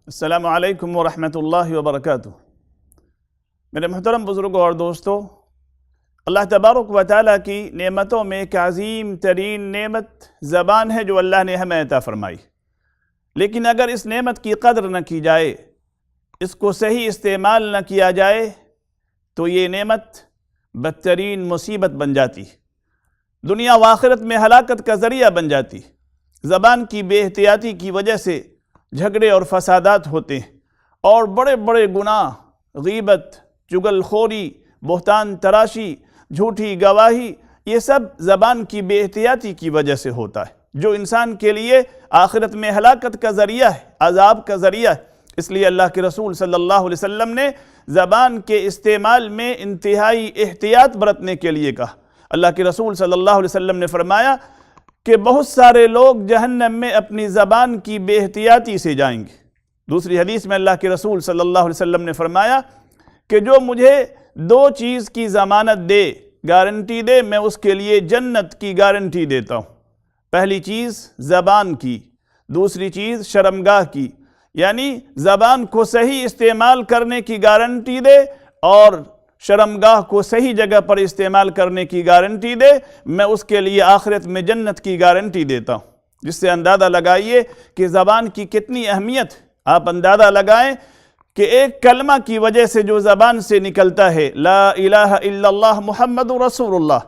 السلام علیکم ورحمۃ اللہ وبرکاتہ۔ میرے محترم بزرگوں اور دوستو، اللہ تبارک و تعالیٰ کی نعمتوں میں ایک عظیم ترین نعمت زبان ہے جو اللہ نے ہمیں عطا فرمائی، لیکن اگر اس نعمت کی قدر نہ کی جائے، اس کو صحیح استعمال نہ کیا جائے تو یہ نعمت بدترین مصیبت بن جاتی، دنیا و آخرت میں ہلاکت کا ذریعہ بن جاتی۔ زبان کی بے احتیاطی کی وجہ سے جھگڑے اور فسادات ہوتے ہیں، اور بڑے بڑے گناہ، غیبت، چغل خوری، بہتان تراشی، جھوٹی گواہی، یہ سب زبان کی بے احتیاطی کی وجہ سے ہوتا ہے، جو انسان کے لیے آخرت میں ہلاکت کا ذریعہ ہے، عذاب کا ذریعہ ہے۔ اس لیے اللہ کے رسول صلی اللہ علیہ وسلم نے زبان کے استعمال میں انتہائی احتیاط برتنے کے لیے کہا۔ اللہ کے رسول صلی اللہ علیہ وسلم نے فرمایا کہ بہت سارے لوگ جہنم میں اپنی زبان کی بے احتیاطی سے جائیں گے۔ دوسری حدیث میں اللہ کے رسول صلی اللہ علیہ وسلم نے فرمایا کہ جو مجھے دو چیز کی ضمانت دے، گارنٹی دے، میں اس کے لیے جنت کی گارنٹی دیتا ہوں۔ پہلی چیز زبان کی، دوسری چیز شرمگاہ کی، یعنی زبان کو صحیح استعمال کرنے کی گارنٹی دے اور شرمگاہ کو صحیح جگہ پر استعمال کرنے کی گارنٹی دے، میں اس کے لیے آخرت میں جنت کی گارنٹی دیتا ہوں۔ جس سے اندازہ لگائیے کہ زبان کی کتنی اہمیت۔ آپ اندازہ لگائیں کہ ایک کلمہ کی وجہ سے جو زبان سے نکلتا ہے، لا الہ الا اللہ محمد رسول اللہ،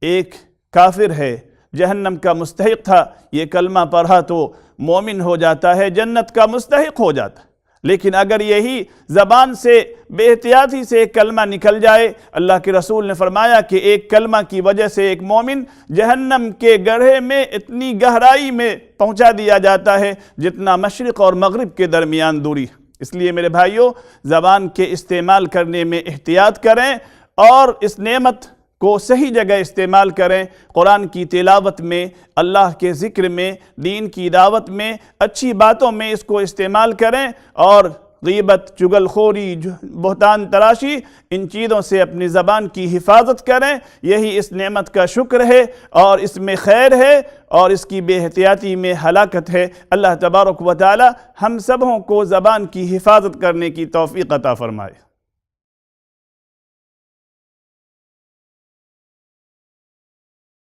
ایک کافر ہے، جہنم کا مستحق تھا، یہ کلمہ پڑھا تو مومن ہو جاتا ہے، جنت کا مستحق ہو جاتا ہے۔ لیکن اگر یہی زبان سے بے احتیاطی سے ایک کلمہ نکل جائے، اللہ کے رسول نے فرمایا کہ ایک کلمہ کی وجہ سے ایک مومن جہنم کے گڑھے میں اتنی گہرائی میں پہنچا دیا جاتا ہے جتنا مشرق اور مغرب کے درمیان دوری۔ اس لیے میرے بھائیوں، زبان کے استعمال کرنے میں احتیاط کریں اور اس نعمت کو صحیح جگہ استعمال کریں۔ قرآن کی تلاوت میں، اللہ کے ذکر میں، دین کی دعوت میں، اچھی باتوں میں اس کو استعمال کریں، اور غیبت، چغل خوری، بہتان تراشی، ان چیزوں سے اپنی زبان کی حفاظت کریں۔ یہی اس نعمت کا شکر ہے، اور اس میں خیر ہے، اور اس کی بے احتیاطی میں ہلاکت ہے۔ اللہ تبارک و تعالی ہم سبوں کو زبان کی حفاظت کرنے کی توفیق عطا فرمائے۔